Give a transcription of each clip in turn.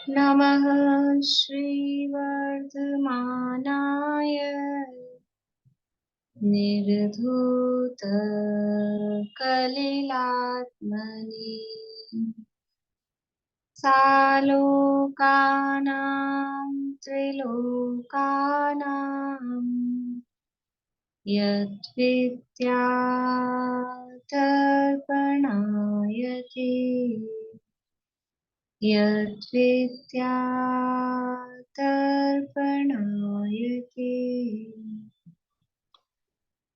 नमः श्रीवर्धमानाय निर्धूतकलिलात्मने सालोकानां त्रिलोकानां यद्विद्यातर्पणायते यद्विद्यातर्पणायते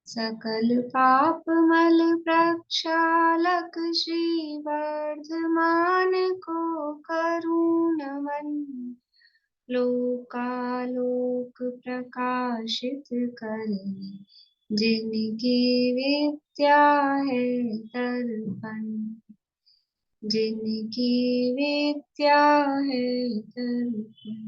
सकल पाप मल प्रक्षालक श्री वर्धमान को करुण मन लोकालोक प्रकाशित करे जिनकी विद्या है दर्पण जिनकी विद्या है दर्पण।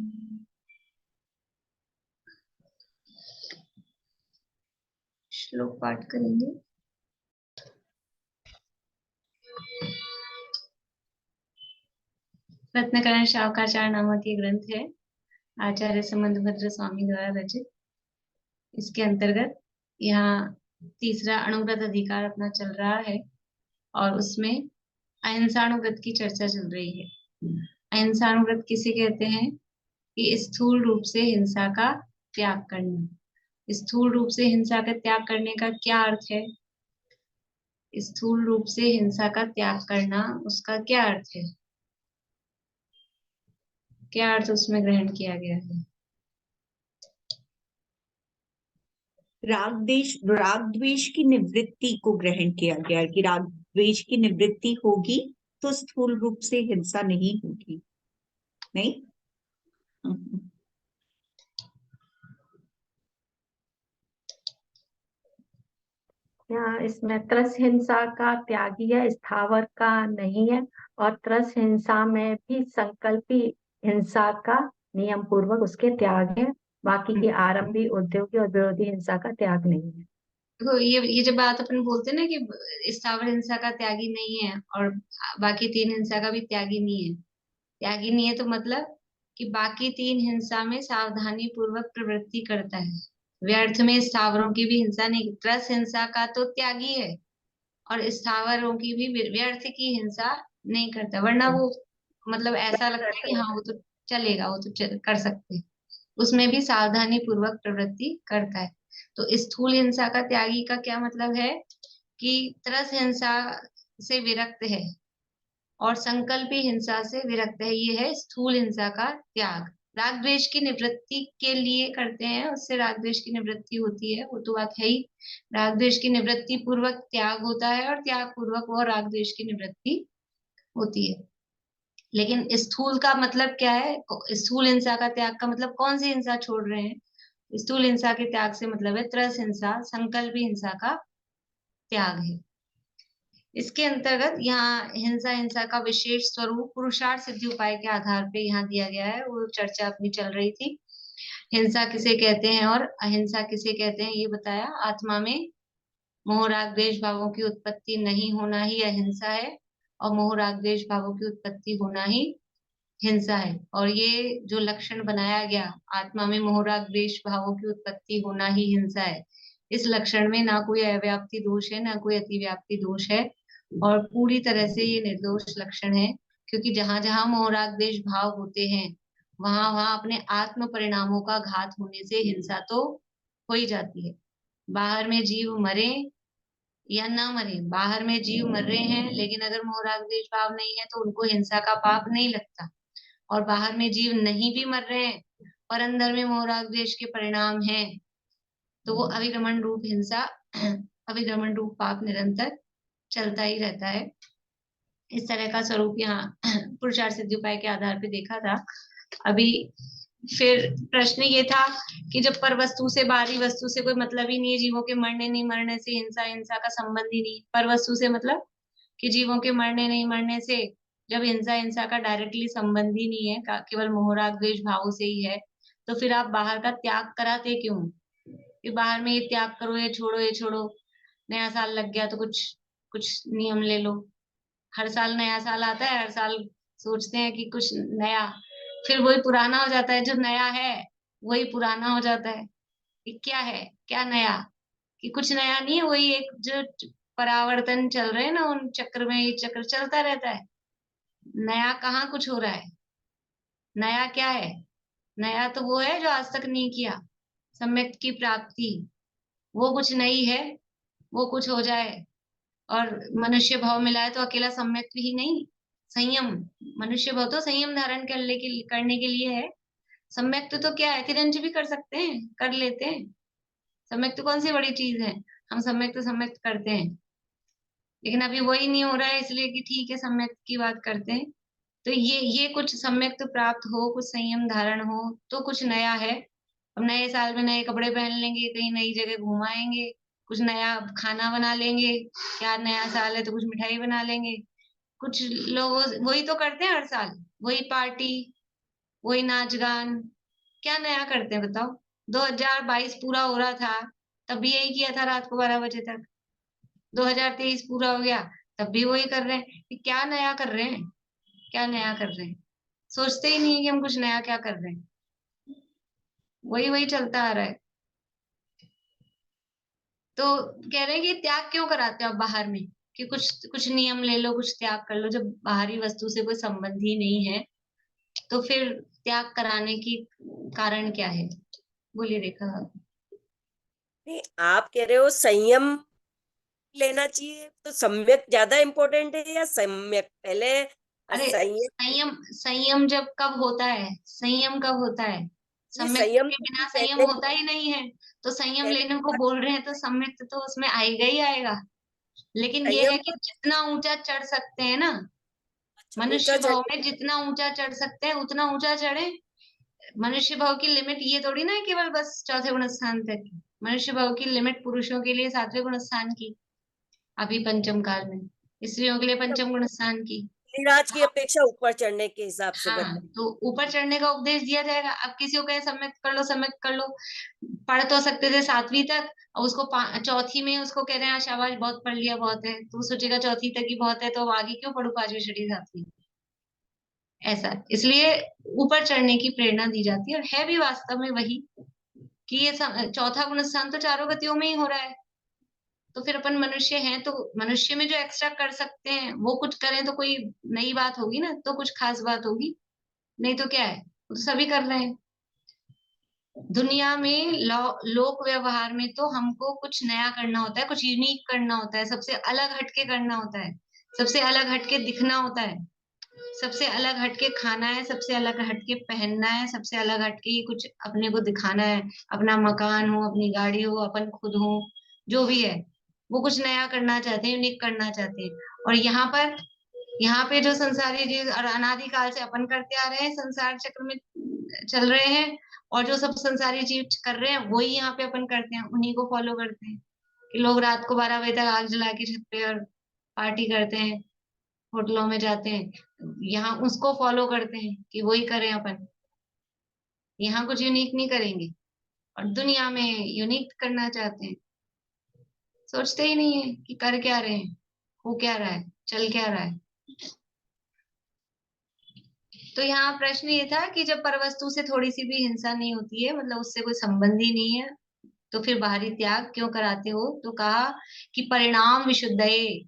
श्लोक पाठ करेंगे। रत्नकरण शावकाचार्य नामक ये ग्रंथ है, आचार्य संबंधभद्र स्वामी द्वारा रचित। इसके अंतर्गत यहाँ तीसरा अणुव्रत अधिकार अपना चल रहा है और उसमें अहिंसाणुव्रत की चर्चा चल रही है। अहिंसाणुव्रत किसे कहते हैं? कि स्थूल रूप से हिंसा का त्याग करना। स्थूल रूप से हिंसा का त्याग करने का क्या अर्थ है? स्थूल रूप से हिंसा का त्याग करना, उसका क्या अर्थ है? क्या अर्थ उसमें ग्रहण किया गया है? राग द्वेष की निवृत्ति को ग्रहण किया गया है कि राग द्वेष की निवृत्ति होगी तो स्थूल रूप से हिंसा नहीं होगी। नहीं, यहाँ इसमें त्रस हिंसा का त्यागी है, स्थावर का नहीं है। और त्रस हिंसा में भी संकल्पी हिंसा का नियम पूर्वक उसके त्याग है। बाकी की आरंभी, उद्योगी और विरोधी हिंसा का त्याग नहीं है। देखो, ये जब बात अपन बोलते हैं ना कि स्थावर हिंसा का त्यागी नहीं है और बाकी तीन हिंसा का भी त्यागी नहीं है। त्यागी नहीं है तो मतलब कि बाकी तीन हिंसा में सावधानी पूर्वक प्रवृत्ति करता है, व्यर्थ में स्थावरों की भी हिंसा नहीं। त्रस हिंसा का तो त्यागी है और स्थावरों की भी व्यर्थ की हिंसा नहीं करता, वरना वो मतलब ऐसा लगता है कि हाँ वो तो चलेगा, वो तो कर सकते हैं। उसमें भी सावधानी पूर्वक प्रवृत्ति करता है। तो स्थूल हिंसा का त्यागी का क्या मतलब है? कि त्रस हिंसा से विरक्त है और संकल्पी हिंसा से विरक्त है। ये है स्थूल हिंसा का त्याग। राग द्वेष की निवृत्ति के लिए करते हैं, उससे राग द्वेष की निवृत्ति होती है, वो तो बात है ही। राग द्वेष की निवृत्ति पूर्वक त्याग होता है और त्याग पूर्वक वो राग द्वेष की निवृत्ति होती है। लेकिन स्थूल का मतलब क्या है? स्थूल हिंसा का त्याग का मतलब कौन सी हिंसा छोड़ रहे हैं? स्थूल हिंसा के त्याग से मतलब है त्रस हिंसा, संकल्पी हिंसा का त्याग है। इसके अंतर्गत यहाँ हिंसा का विशेष स्वरूप पुरुषार्थ सिद्धि उपाय के आधार पे यहाँ दिया गया है, वो चर्चा अपनी चल रही थी। हिंसा किसे कहते हैं और अहिंसा किसे कहते हैं ये बताया। आत्मा में मोह राग द्वेष भावों की उत्पत्ति नहीं होना ही अहिंसा है और मोह राग द्वेष भावों की उत्पत्ति होना ही हिंसा है। और ये जो लक्षण बनाया गया, आत्मा में मोह राग द्वेष भावों की उत्पत्ति होना ही हिंसा है, इस लक्षण में ना कोई अव्याप्ति दोष है ना कोई अतिव्याप्ति दोष है और पूरी तरह से ये निर्दोष लक्षण है। क्योंकि जहां जहां मोह राग द्वेष भाव होते हैं वहां वहां अपने आत्म परिणामों का घात होने से हिंसा तो हो ही जाती है। बाहर में जीव मरे या ना मरे, बाहर में जीव मर रहे हैं लेकिन अगर मोह राग द्वेष भाव नहीं है तो उनको हिंसा का पाप नहीं लगता। और बाहर में जीव नहीं भी मर रहे हैं और अंदर में मोह राग द्वेष के परिणाम हैं तो वो अभिरमण रूप हिंसा, अभिरमण रूप पाप निरंतर चलता ही रहता है। इस तरह का स्वरूप यहाँ पुरुषार्थ सिद्धि उपाय के आधार पे देखा था। अभी फिर प्रश्न ये था कि जब पर वस्तु से बाहरी वस्तु से कोई मतलब ही नहीं है, जीवों के मरने नहीं मरने से हिंसा हिंसा का संबंध ही नहीं। पर वस्तु से मतलब कि जीवों के मरने नहीं मरने से जब हिंसा हिंसा का डायरेक्टली संबंध ही नहीं है, केवल मोह राग द्वेष भाव से ही है, तो फिर आप बाहर का त्याग कराते क्यों? कि बाहर में ये त्याग करो, ये छोड़ो, ये छोड़ो। नया साल लग गया तो कुछ कुछ नियम ले लो। हर साल नया साल आता है, हर साल सोचते हैं कि कुछ नया फिर वही पुराना हो जाता है, जो नया है वही पुराना हो जाता है। ये क्या है, क्या नया? कि कुछ नया नहीं है, वही एक जो परावर्तन चल रहे हैं ना, उन चक्र में ये चक्र चलता रहता है। नया कहाँ कुछ हो रहा है? नया क्या है? नया तो वो है जो आज तक नहीं किया, सम्यक की प्राप्ति। वो कुछ नई है, वो कुछ हो जाए। और मनुष्य भाव मिला है तो अकेला सम्यक ही नहीं, संयम। मनुष्य भाव तो संयम धारण करने के लिए है। सम्यक तो क्या है, तिरंज भी कर सकते हैं, कर लेते हैं। सम्यक तो कौन सी बड़ी चीज है, हम सम्यक तो सम्यक करते हैं। लेकिन अभी वही नहीं हो रहा है, इसलिए कि ठीक है सम्यक की बात करते हैं। तो ये कुछ सम्यक तो प्राप्त हो, कुछ संयम धारण हो, तो कुछ नया है। अब नए साल में नए कपड़े पहन लेंगे, कहीं नई जगह घुमाएंगे, कुछ नया खाना बना लेंगे। क्या नया साल है तो कुछ मिठाई बना लेंगे। कुछ लोग वही तो करते हैं हर साल, वही पार्टी, वही नाच गान। क्या नया करते हैं बताओ? 2022 पूरा हो रहा था, तब भी यही किया था रात को 12 बजे तक। 2023 पूरा हो गया, तब भी वही कर रहे हैं। ये क्या नया कर रहे हैं? क्या नया कर रहे हैं? सोचते ही नहीं है कि हम कुछ नया क्या कर रहे हैं। वही वही चलता आ रहा है। तो कह रहे हैं कि त्याग क्यों कराते हो आप बाहर में, कि कुछ कुछ नियम ले लो, कुछ त्याग कर लो। जब बाहरी वस्तु से कोई संबंध ही नहीं है तो फिर त्याग कराने की कारण क्या है? बोलिए रेखा। नहीं, आप कह रहे हो संयम लेना चाहिए, तो सम्यक ज्यादा इम्पोर्टेंट है या सम्यक पहले? अरे संयम, संयम, संयम जब कब होता है, संयम कब होता है? ये सम्यक संयम के तो बिना संयम पहले होता ही नहीं है। तो संयम पहले लेने को बोल रहे हैं तो सम्यक तो उसमें आएगा ही आएगा। लेकिन ये संयम है कि तो जितना ऊंचा चढ़ सकते हैं ना, अच्छा ऊंचा मनुष्य भाव चढ़। में जितना ऊंचा चढ़ सकते हैं उतना ऊंचा चढ़े। मनुष्य भाव की लिमिट ये थोड़ी ना है केवल बस चौथे गुण स्थान तक की। मनुष्य भाव की लिमिट पुरुषों के लिए सातवें गुण स्थान की, अभी पंचम काल में स्त्रियों के लिए पंचम गुण स्थान की। गिरिराज की अपेक्षा ऊपर चढ़ने के हिसाब से हाँ, बताए। तो ऊपर चढ़ने का उपदेश दिया जाएगा। अब किसी को कहे सम्यक कर लो, सम्यक कर लो। पढ़ तो सकते थे 7वीं तक, और उसको चौथी में उसको कह रहे हैं "हाँ, शाबाश बहुत पढ़ लिया, बहुत है"। तो वो सोचेगा चौथी तक ही बहुत है, तो अब आगे क्यों पढ़ू 5वीं 6वीं 7वीं। ऐसा इसलिए ऊपर चढ़ने की प्रेरणा दी जाती है, और है भी वास्तव में वही, कि ये चौथा गुण स्थान तो चारों गतियों में ही हो रहा है। तो फिर अपन मनुष्य हैं, तो मनुष्य में जो एक्स्ट्रा कर सकते हैं वो कुछ करें तो कोई नई बात होगी ना, तो कुछ खास बात होगी। नहीं तो क्या है, वो तो सभी कर रहे हैं। दुनिया में लोक व्यवहार में तो हमको कुछ नया करना होता है, कुछ यूनिक करना होता है, सबसे अलग हटके करना होता है, सबसे अलग हटके दिखना होता है, सबसे अलग हटके खाना है, सबसे अलग हटके पहनना है, सबसे अलग हटके ही कुछ अपने को दिखाना है। अपना मकान हो, अपनी गाड़ी हो, अपन खुद हो, जो भी है वो कुछ नया करना चाहते हैं, यूनिक करना चाहते हैं। और यहाँ पे जो संसारी चीज और अनादिकाल से अपन करते आ रहे हैं, संसार चक्र में चल रहे हैं, और जो सब संसारी चीज कर रहे हैं वही यहाँ पे अपन करते हैं, उन्हीं को फॉलो करते हैं। कि लोग रात को 12 बजे तक आग जला के छत पे और पार्टी करते हैं, होटलों में जाते हैं, यहाँ उसको फॉलो करते हैं कि वही करें अपन। यहाँ कुछ यूनिक नहीं करेंगे, और दुनिया में यूनिक करना चाहते हैं। सोचते ही नहीं है कि कर क्या रहे हैं, हो क्या रहा है, चल क्या रहा है। तो यहाँ प्रश्न ये था कि जब परवस्तु से थोड़ी सी भी हिंसा नहीं होती है, मतलब उससे कोई संबंध ही नहीं है, तो फिर बाहरी त्याग क्यों कराते हो? तो कहा कि परिणाम विशुद्धये,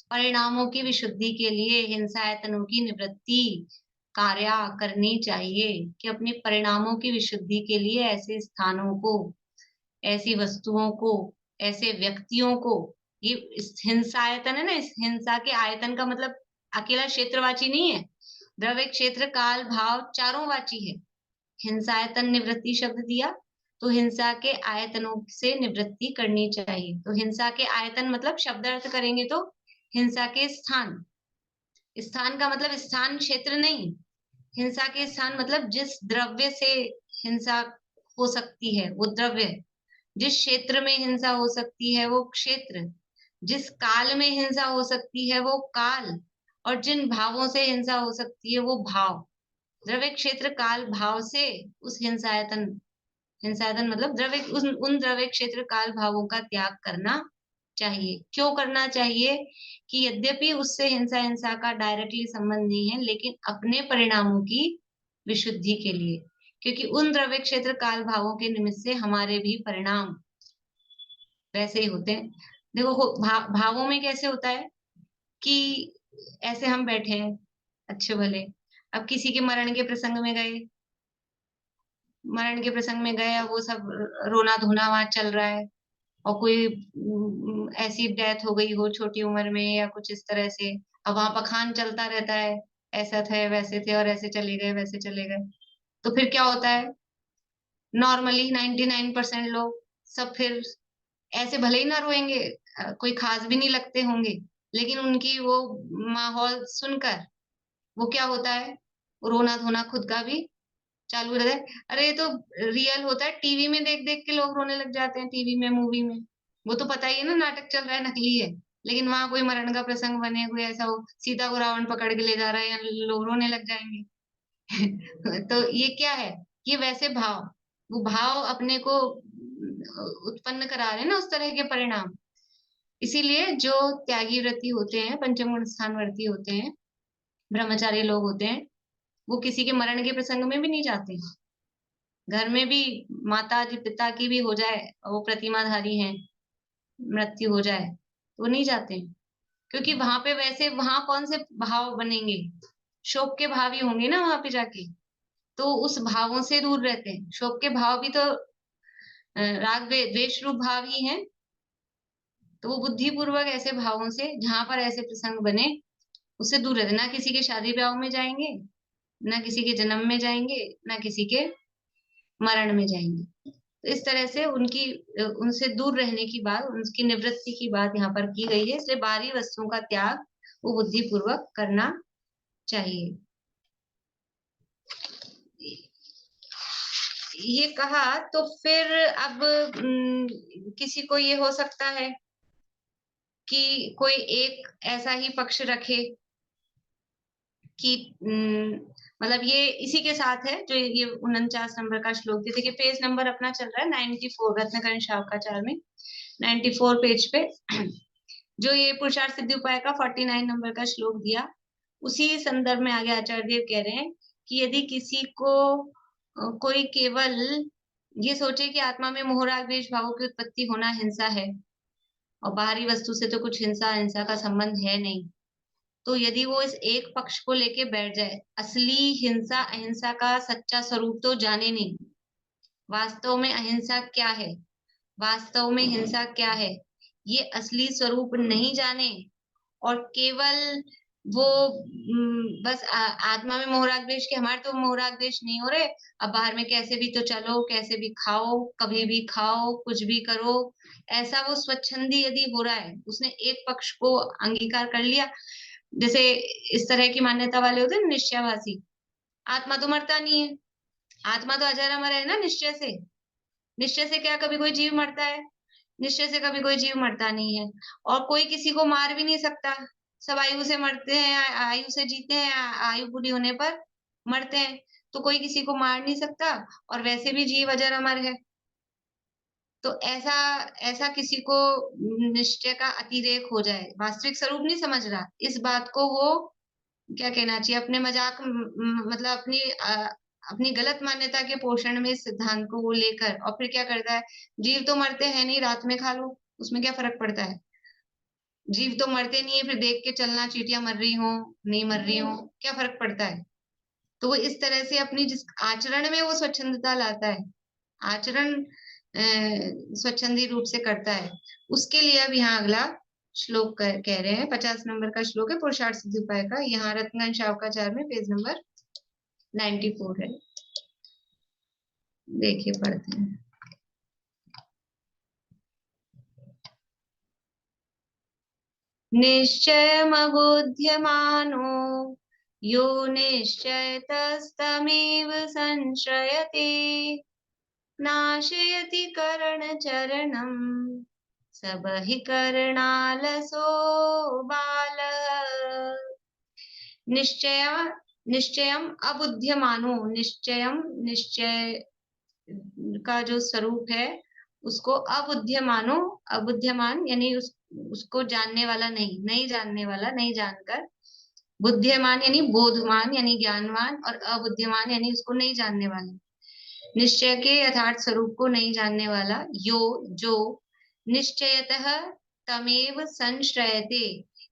परिणामों की विशुद्धि के लिए हिंसायतनों की निवृत्ति कार्य करनी चाहिए। कि अपने परिणामों की विशुद्धि के लिए ऐसे स्थानों को, ऐसी वस्तुओं को, ऐसे व्यक्तियों को, ये हिंसायतन है ना, इस हिंसा के आयतन का मतलब अकेला क्षेत्रवाची नहीं है, द्रव्य क्षेत्र काल भाव चारों वाची है। हिंसायतन निवृत्ति शब्द दिया, तो हिंसा के आयतनों से निवृत्ति करनी चाहिए। तो हिंसा के आयतन मतलब शब्द अर्थ करेंगे तो हिंसा के स्थान, स्थान का मतलब स्थान क्षेत्र नहीं, हिंसा के स्थान मतलब जिस द्रव्य से हिंसा हो सकती है वो द्रव्य, जिस क्षेत्र में हिंसा हो सकती है वो क्षेत्र, जिस काल में हिंसा हो सकती है वो काल, और जिन भावों से हिंसा हो सकती है वो भाव। द्रव्य क्षेत्र काल भाव से उस हिंसायतन, हिंसायतन मतलब द्रव्य, उन द्रव्य क्षेत्र काल भावों का त्याग करना चाहिए। क्यों करना चाहिए? कि यद्यपि उससे हिंसा हिंसा का डायरेक्टली संबंध नहीं है, लेकिन अपने परिणामों की विशुद्धि के लिए, क्योंकि उन द्रव्य क्षेत्र काल भावों के निमित्त से हमारे भी परिणाम वैसे ही होते हैं। देखो भावों में कैसे होता है कि ऐसे हम बैठे हैं अच्छे भले, अब किसी के मरण के प्रसंग में गए, अब वो सब रोना धोना वहां चल रहा है, और कोई ऐसी डेथ हो गई हो छोटी उम्र में या कुछ इस तरह से, अब वहां पखान चलता रहता है, ऐसा थे वैसे थे और ऐसे चले गए वैसे चले गए। तो फिर क्या होता है, नॉर्मली 99% लोग सब फिर ऐसे भले ही ना रोएंगे, कोई खास भी नहीं लगते होंगे, लेकिन उनकी वो माहौल सुनकर वो क्या होता है, रोना धोना खुद का भी चालू रहता है। अरे ये तो रियल होता है, टीवी में देख देख के लोग रोने लग जाते हैं, टीवी में मूवी में वो तो पता ही है ना नाटक चल रहा है, नकली है, लेकिन वहां कोई मरण का प्रसंग बने हुए ऐसा हो, सीता को रावण पकड़ के ले जा रहा है या लोग रोने लग जाएंगे। तो ये क्या है, ये वैसे भाव, वो भाव अपने को उत्पन्न करा रहे हैं ना उस तरह के परिणाम। इसीलिए जो त्यागी व्रती होते हैं, पंचम गुण स्थान वर्ती होते हैं, ब्रह्मचारी लोग होते हैं, वो किसी के मरण के प्रसंग में भी नहीं जाते। घर में भी माता जी पिता की भी हो जाए, वो प्रतिमाधारी हैं, मृत्यु हो जाए तो वो नहीं जाते, क्योंकि वहां पे वैसे वहां कौन से भाव बनेंगे, शोक के भाव ही होंगे ना वहां पे जाके, तो उस भावों से दूर रहते हैं। शोक के भाव भी तो राग द्वेष रूप भाव ही हैं, तो वो बुद्धि पूर्वक ऐसे भावों से जहां पर ऐसे प्रसंग बने उससे दूर रहते, ना किसी के शादी ब्याह में जाएंगे, ना किसी के जन्म में जाएंगे, ना किसी के मरण में जाएंगे। तो इस तरह से उनसे दूर रहने की बात, उनकी निवृत्ति की बात यहाँ पर की गई है, इसलिए बाहरी वस्तुओं का त्याग वो बुद्धि पूर्वक करना चाहिए। ये कहा तो फिर अब किसी को ये हो सकता है कि कोई एक ऐसा ही पक्ष रखे कि मतलब ये इसी के साथ है जो ये 49 नंबर का श्लोक दिया। देखिए पेज नंबर अपना चल रहा है 94, रत्नकरण शावकाचार में 94 पेज पे जो ये पुरुषार्थ सिद्धि उपाय का 49 नंबर का श्लोक दिया, उसी संदर्भ में आगे आचार्य देव कह रहे हैं कि यदि किसी को कोई केवल ये सोचे कि आत्मा में मोह राग द्वेष भावों की उत्पत्ति होना हिंसा है और बाहरी वस्तु से तो कुछ हिंसा का संबंध है नहीं, तो यदि वो इस एक पक्ष को लेके बैठ जाए, असली हिंसा अहिंसा का सच्चा स्वरूप तो जाने नहीं, वास्तव में अहिंसा क्या है, वास्तव में हिंसा क्या है, ये असली स्वरूप नहीं जाने, और केवल वो बस आत्मा में मोह राग द्वेष के, हमारे तो मोह राग द्वेष नहीं हो रहे, अब बाहर में कैसे भी तो चलो, कैसे भी खाओ, कभी भी खाओ, कुछ भी करो, ऐसा वो स्वच्छंदी यदि हो रहा है, उसने एक पक्ष को अंगीकार कर लिया। जैसे इस तरह की मान्यता वाले होते हैं निश्चयवासी, आत्मा तो मरता नहीं है, आत्मा तो अजर अमर है ना, निश्चय से, निश्चय से क्या कभी कोई जीव मरता है, निश्चय से कभी कोई जीव मरता नहीं है, और कोई किसी को मार भी नहीं सकता, सब आयु से मरते हैं, आयु से जीते हैं, आयु पूरी होने पर मरते हैं, तो कोई किसी को मार नहीं सकता, और वैसे भी जीव अजर अमर है। तो ऐसा ऐसा किसी को निश्चय का अतिरेक हो जाए, वास्तविक स्वरूप नहीं समझ रहा, इस बात को वो क्या कहना चाहिए, अपने मजाक मतलब अपनी गलत मान्यता के पोषण में इस सिद्धांत को वो लेकर, और फिर क्या करता है, जीव तो मरते हैं नहीं, रात में खा लो उसमें क्या फर्क पड़ता है, जीव तो मरते नहीं है, फिर देख के चलना, चींटियां मर रही हो नहीं मर रही हो क्या फर्क पड़ता है। तो वो इस तरह से अपनी जिस आचरण में वो स्वच्छंदता लाता है, आचरण स्वच्छंदी रूप से करता है, उसके लिए अब यहाँ अगला श्लोक कह रहे हैं, 50 नंबर का श्लोक है पुरुषार्थ सिद्धि उपाय का, यहाँ रत्नकरण शावकाचार में पेज नंबर 94 है, देखिए पढ़ते हैं। निश्चयमबुध्यमानो यो निश्चयतस्तमेव संश्रयते नाशयति करणचरणम् स बहिकरणालसो बालः। निश्चयम अबुध्यमानो, निश्चय का जो स्वरूप है उसको अबुध्यमानो, अबुध्यमान यानी उसको जानने वाला नहीं, नहीं जानने वाला, नहीं जानकर, बुद्धिमान यानी बोधमान यानी ज्ञानवान, और अबुद्धिमान यानी उसको नहीं जानने वाला, निश्चय के यथार्थ स्वरूप को नहीं जानने वाला। यो जो निश्चयतः तमेव संश्रयते,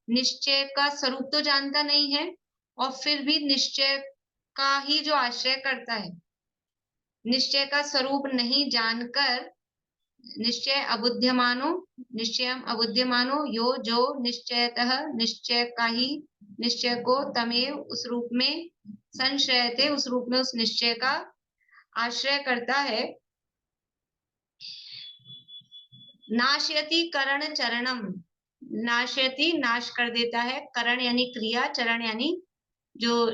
निश्चय का स्वरूप तो जानता नहीं है और फिर भी निश्चय का ही जो आश्रय करता है, निश्चय का स्वरूप नहीं जानकर निश्चय अबुद्धिमानो, निश्चयम अबुद्धिमानो, यो जो निश्चयतः निश्चय का ही, निश्चय को तमेव उस रूप में, संश्रयते उस रूप में, उस निश्चय का आश्रय करता है। नाशयति करण चरणम, नाशयति नाश कर देता है, करण यानी क्रिया, चरण यानी जो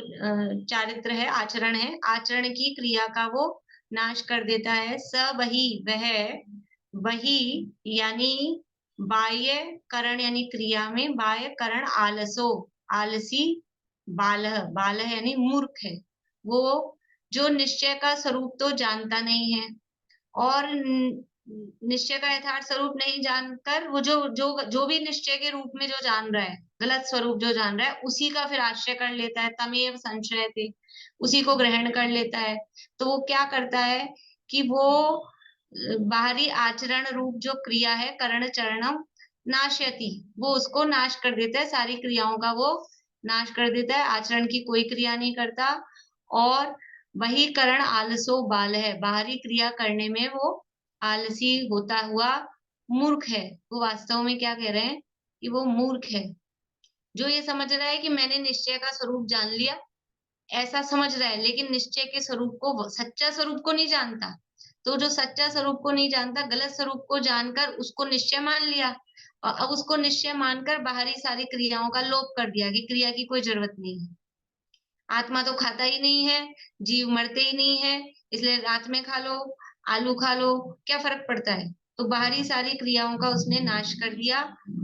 चारित्र है, आचरण है, आचरण की क्रिया का वो नाश कर देता है। स वही वह, वही यानी बाह्य करण यानी क्रिया में, बाह्य करण आलसो आलसी, बालह बालह यानी मूर्ख है, वो जो निश्चय का स्वरूप तो जानता नहीं है और निश्चय का यथार्थ स्वरूप नहीं जानकर वो जो जो जो भी निश्चय के रूप में जो जान रहा है, गलत स्वरूप जो जान रहा है, उसी का फिर आश्रय कर लेता है, तमेव संश्रयते, उसी को ग्रहण कर लेता है। तो वो क्या करता है कि वो बाहरी आचरण रूप जो क्रिया है, करण चरणम नाशयति, वो उसको नाश कर देता है, सारी क्रियाओं का वो नाश कर देता है, आचरण की कोई क्रिया नहीं करता। और वही करण आलसो बाल है, बाहरी क्रिया करने में वो आलसी होता हुआ मूर्ख है। वो वास्तव में क्या कह रहे हैं कि वो मूर्ख है, जो ये समझ रहा है कि मैंने निश्चय का स्वरूप जान लिया, ऐसा समझ रहा है, लेकिन निश्चय के स्वरूप को, सच्चा स्वरूप को नहीं जानता। तो जो सच्चा स्वरूप को नहीं जानता, गलत स्वरूप को जानकर उसको निश्चय मान लिया, और अब उसको निश्चय मानकर बाहरी सारी क्रियाओं का लोप कर दिया कि क्रिया की कोई जरूरत नहीं है, आत्मा तो खाता ही नहीं है, जीव मरते ही नहीं है, इसलिए रात में खा लो, आलू खा लो, क्या फर्क पड़ता है। तो बाहरी सारी क्रियाओं का उसने नाश कर दिया,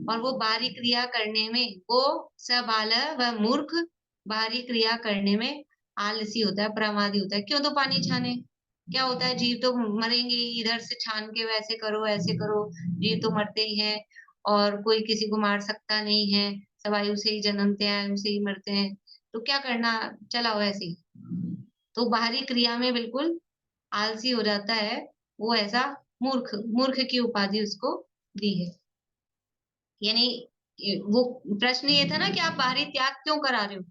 और वो बाहरी क्रिया करने में वो सबाल व मूर्ख, बाहरी क्रिया करने में आलसी होता है, प्रमादी होता है। क्यों? तो पानी छाने, क्या होता है, जीव तो मरेंगे ही, इधर से छान के वैसे करो ऐसे करो, जीव तो मरते ही हैं, और कोई किसी को मार सकता नहीं है, सब आयु से ही जन्मते हैं, आयु से ही मरते हैं, तो क्या करना, चलाओ ऐसे ही। तो बाहरी क्रिया में बिल्कुल आलसी हो जाता है वो, ऐसा मूर्ख, मूर्ख की उपाधि उसको दी है। यानी वो प्रश्न ये था ना कि आप बाहरी त्याग क्यों करा रहे हो,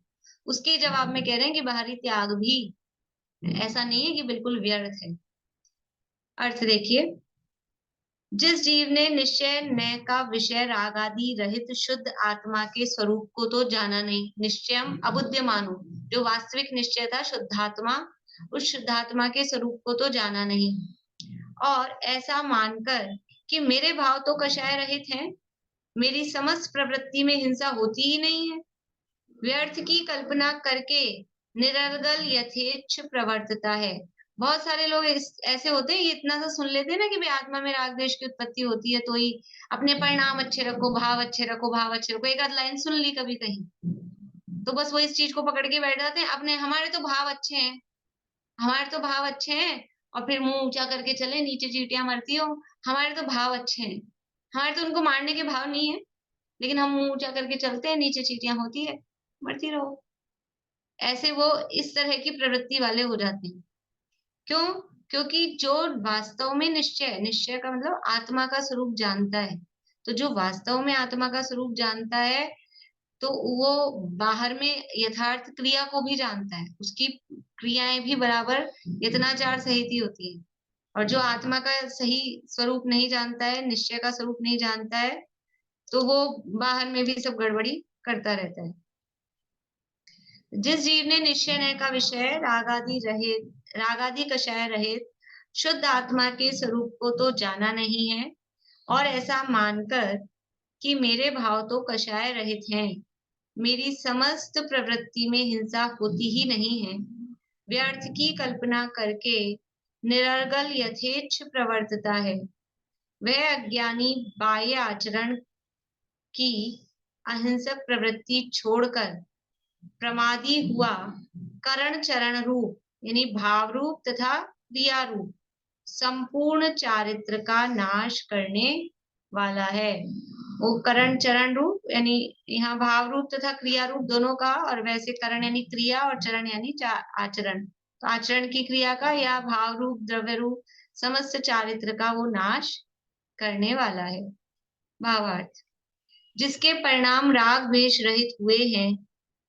उसके जवाब में कह रहे हैं कि बाहरी त्याग भी ऐसा नहीं है कि बिल्कुल व्यर्थ है। अर्थ देखिए, जिस जीव ने निश्चय न का विषय राग आदि रहित शुद्ध आत्मा के स्वरूप को तो जाना नहीं, निश्चयम अबुद्धिमानो, जो वास्तविक निश्चय था शुद्धात्मा, उस शुद्धात्मा के स्वरूप को तो जाना नहीं, और ऐसा मानकर कि मेरे भाव तो कषाय रहित हैं, मेरी समस्त प्रवृत्ति में हिंसा होती ही नहीं है, व्यर्थ की कल्पना करके निरर्गल यथेच्छ प्रवर्तता है। बहुत सारे लोग ऐसे होते हैं, ये इतना सा सुन लेते हैं ना कि भाई आत्मा में राग द्वेष की उत्पत्ति होती है, तो ही अपने परिणाम अच्छे रखो, भाव अच्छे रखो, भाव अच्छे रखो, एक आध लाइन सुन ली कभी कहीं, तो बस वो इस चीज को पकड़ के बैठ जाते हैं अपने, हमारे तो भाव अच्छे हैं, हमारे तो भाव अच्छे हैं, और फिर मुंह ऊंचा करके चले, नीचे चींटियां मरती हो, हमारे तो भाव अच्छे हैं, हमारे तो उनको मारने के भाव नहीं है, लेकिन हम मुंह ऊंचा करके चलते हैं, नीचे चींटियां होती है, मरती रहो। ऐसे वो इस तरह की प्रवृत्ति वाले हो जाते हैं। क्यों? क्योंकि जो वास्तव में निश्चय, निश्चय का मतलब आत्मा का स्वरूप जानता है, तो जो वास्तव में आत्मा का स्वरूप जानता है, तो वो बाहर में यथार्थ क्रिया को भी जानता है, उसकी क्रियाएं भी बराबर यत्नाचार सहित ही होती है। और जो आत्मा का सही स्वरूप नहीं जानता है, निश्चय का स्वरूप नहीं जानता है, तो वो बाहर में भी सब गड़बड़ी करता रहता है। जिस जीव ने निश्चय न का विषय रागादि रहित, रागादि कषाय रहित शुद्ध आत्मा के स्वरूप को तो जाना नहीं है, और ऐसा मानकर कि मेरे भाव तो कषाय रहित हैं, मेरी समस्त प्रवृत्ति में हिंसा होती ही नहीं है, व्यर्थ की कल्पना करके निरर्गल यथेच्छ प्रवर्तता है, वह अज्ञानी बाह्य आचरण की अहिंसक प्रवृत्ति छोड़कर प्रमादी हुआ करण चरण रूप यानी भाव रूप तथा क्रिया रूप संपूर्ण चारित्र का नाश करने वाला है। वो करण चरण रूप, यानी यहाँ भाव रूप तथा क्रिया रूप दोनों का, और वैसे करण यानी क्रिया और चरण यानी आचरण। तो आचरण की क्रिया का या भाव रूप द्रव्य रूप समस्त चारित्र का वो नाश करने वाला है। भावार्थ, जिसके परिणाम राग द्वेष रहित हुए हैं,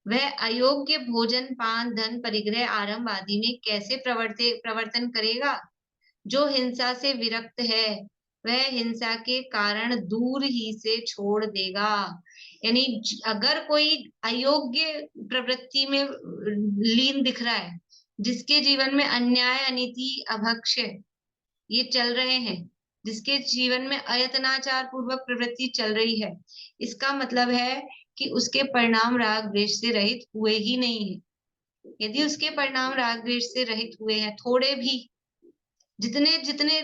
वह अयोग्य भोजन पान धन परिग्रह आरंभ आदि में कैसे प्रवर्तन करेगा। जो हिंसा से विरक्त है वह हिंसा के कारण दूर ही से छोड़ देगा। यानी अगर कोई अयोग्य प्रवृत्ति में लीन दिख रहा है, जिसके जीवन में अन्याय अनीति अभक्ष्य ये चल रहे हैं, जिसके जीवन में अयतनाचार पूर्वक प्रवृत्ति चल रही है, इसका मतलब है कि उसके परिणाम राग द्वेष से रहित हुए ही नहीं है। यदि उसके परिणाम राग द्वेष से रहित हुए हैं, थोड़े भी, जितने जितने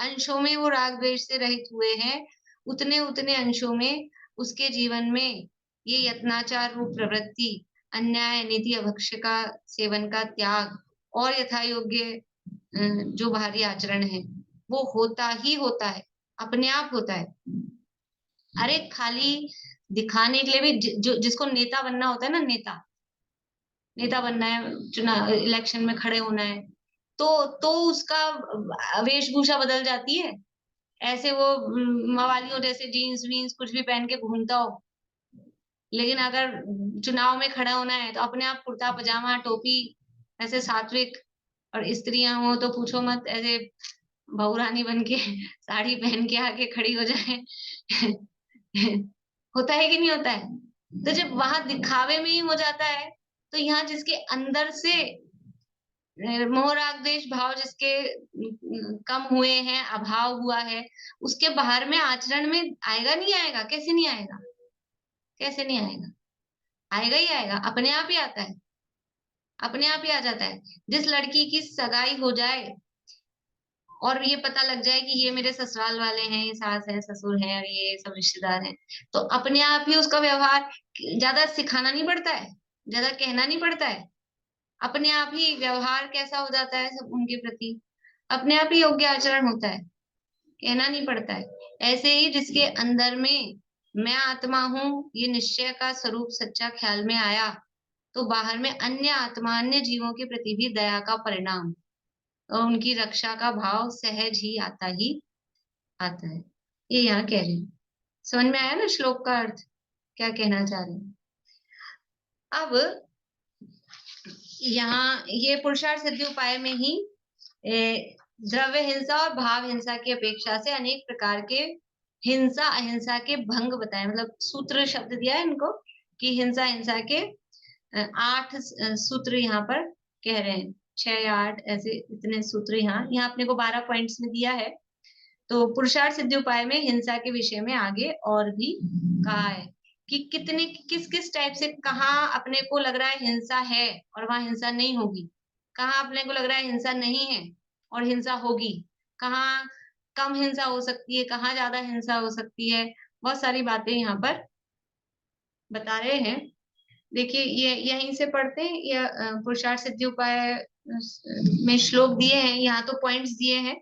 अंशों में वो राग द्वेष से रहित हुए हैं, उतने उतने अंशों में उसके जीवन में ये यत्नाचार रूप प्रवृत्ति, अन्याय नीति अभक्ष्य का सेवन का त्याग और यथा योग्य जो बाहरी आचरण है वो होता ही होता है, अपने आप होता है। अरे खाली दिखाने के लिए भी जिसको नेता बनना होता है ना, नेता बनना है, चुनाव इलेक्शन में खड़े होना है, तो उसका वेशभूषा बदल जाती है। ऐसे वो मवालियों जैसे जीन्स वीन्स कुछ भी पहन के घूमता हो, लेकिन अगर चुनाव में खड़ा होना है तो अपने आप कुर्ता पजामा टोपी ऐसे सात्विक, और स्त्रियां हो तो पूछो मत, ऐसे बहुरानी बन के साड़ी पहन के आके खड़ी हो जाए। होता है कि नहीं होता है। तो जब वहां दिखावे में ही हो जाता है, तो यहाँ जिसके अंदर से मोह राग द्वेष भाव जिसके कम हुए हैं, अभाव हुआ है, उसके बाहर में आचरण में आएगा नहीं आएगा, कैसे नहीं आएगा, कैसे नहीं आएगा, आएगा ही आएगा, अपने आप ही आता है, अपने आप ही आ जाता है। जिस लड़की की सगाई हो जाए और ये पता लग जाए कि ये मेरे ससुराल वाले हैं, ये सास है ससुर है और ये सब रिश्तेदार हैं, तो अपने आप ही उसका व्यवहार, ज्यादा सिखाना नहीं पड़ता है, ज्यादा कहना नहीं पड़ता है, अपने आप ही व्यवहार कैसा हो जाता है सब उनके प्रति, अपने आप ही योग्य आचरण होता है, कहना नहीं पड़ता है। ऐसे ही जिसके अंदर में मैं आत्मा हूँ ये निश्चय का स्वरूप सच्चा ख्याल में आया, तो बाहर में अन्य आत्मा अन्य जीवों के प्रति भी दया का परिणाम और उनकी रक्षा का भाव सहज ही आता है। ये यहाँ कह रहे हैं। समझ में आया ना श्लोक का अर्थ, क्या कहना चाह रहे हैं। अब यहाँ ये पुरुषार्थ सिद्धि उपाय में ही द्रव्य हिंसा और भाव हिंसा की अपेक्षा से अनेक प्रकार के हिंसा अहिंसा के भंग बताए, मतलब सूत्र शब्द दिया है इनको कि हिंसा हिंसा के 8 सूत्र यहाँ पर कह रहे हैं, 6 या 8 ऐसे इतने सूत्र यहाँ अपने को 12 पॉइंट्स में दिया है। तो पुरुषार्थ सिद्धि उपाय में हिंसा के विषय में आगे और भी कहा है कि कितने किस किस टाइप से, कहाँ अपने को लग रहा है हिंसा है और वहां हिंसा नहीं होगी, कहाँ अपने को लग रहा है हिंसा नहीं है और हिंसा होगी, कहाँ कम हिंसा हो सकती है, कहाँ ज्यादा हिंसा हो सकती है, बहुत सारी बातें यहाँ पर बता रहे हैं। देखिए ये यहीं से पढ़ते हैं, या पुरुषार्थ सिद्धि उपाय में श्लोक दिए हैं, यहाँ तो पॉइंट्स दिए हैं,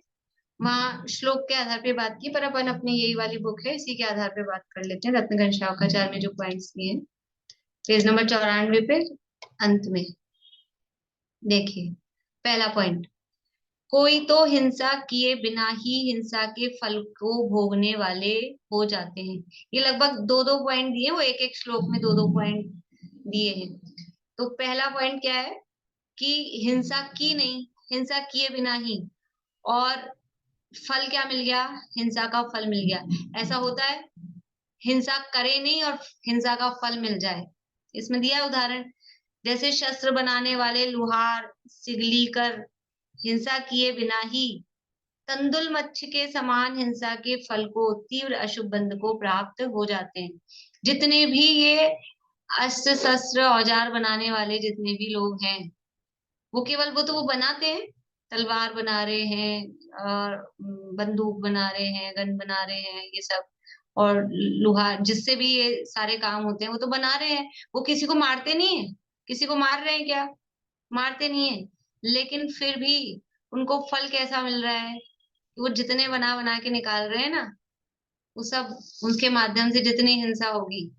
वहां श्लोक के आधार पे बात की, पर अपन अपनी यही वाली बुक है इसी के आधार पे बात कर लेते हैं। रत्नगन शावकाचार्य में जो पॉइंट्स दिए हैं पेज नंबर 94 पे अंत में देखिए, पहला पॉइंट, कोई तो हिंसा किए बिना ही हिंसा के फल को भोगने वाले हो जाते हैं। ये लगभग 2-2 पॉइंट दिए, वो एक एक श्लोक में 2-2 पॉइंट दिए हैं। तो पहला पॉइंट क्या है कि हिंसा की नहीं, हिंसा किए बिना ही, और फल क्या मिल गया, हिंसा का फल मिल गया। ऐसा होता है हिंसा करे नहीं और हिंसा का फल मिल जाए। इसमें दिया है उदाहरण, जैसे शस्त्र बनाने वाले लुहार सिगलीकर हिंसा किए बिना ही तंदुल मच्छ के समान हिंसा के फल को, तीव्र अशुभ बंध को प्राप्त हो जाते हैं। जितने भी ये अस्त्र शस्त्र औजार बनाने वाले जितने भी लोग हैं, वो केवल वो बनाते हैं, तलवार बना रहे हैं और बंदूक बना रहे हैं, गन बना रहे हैं, ये सब, और लोहा जिससे भी ये सारे काम होते हैं वो तो बना रहे हैं, वो किसी को मारते नहीं है। किसी को मार रहे हैं क्या, मारते नहीं है, लेकिन फिर भी उनको फल कैसा मिल रहा है, वो जितने बना बना के निकाल रहे हैं ना, वो सब उसके माध्यम से जितनी हिंसा होगी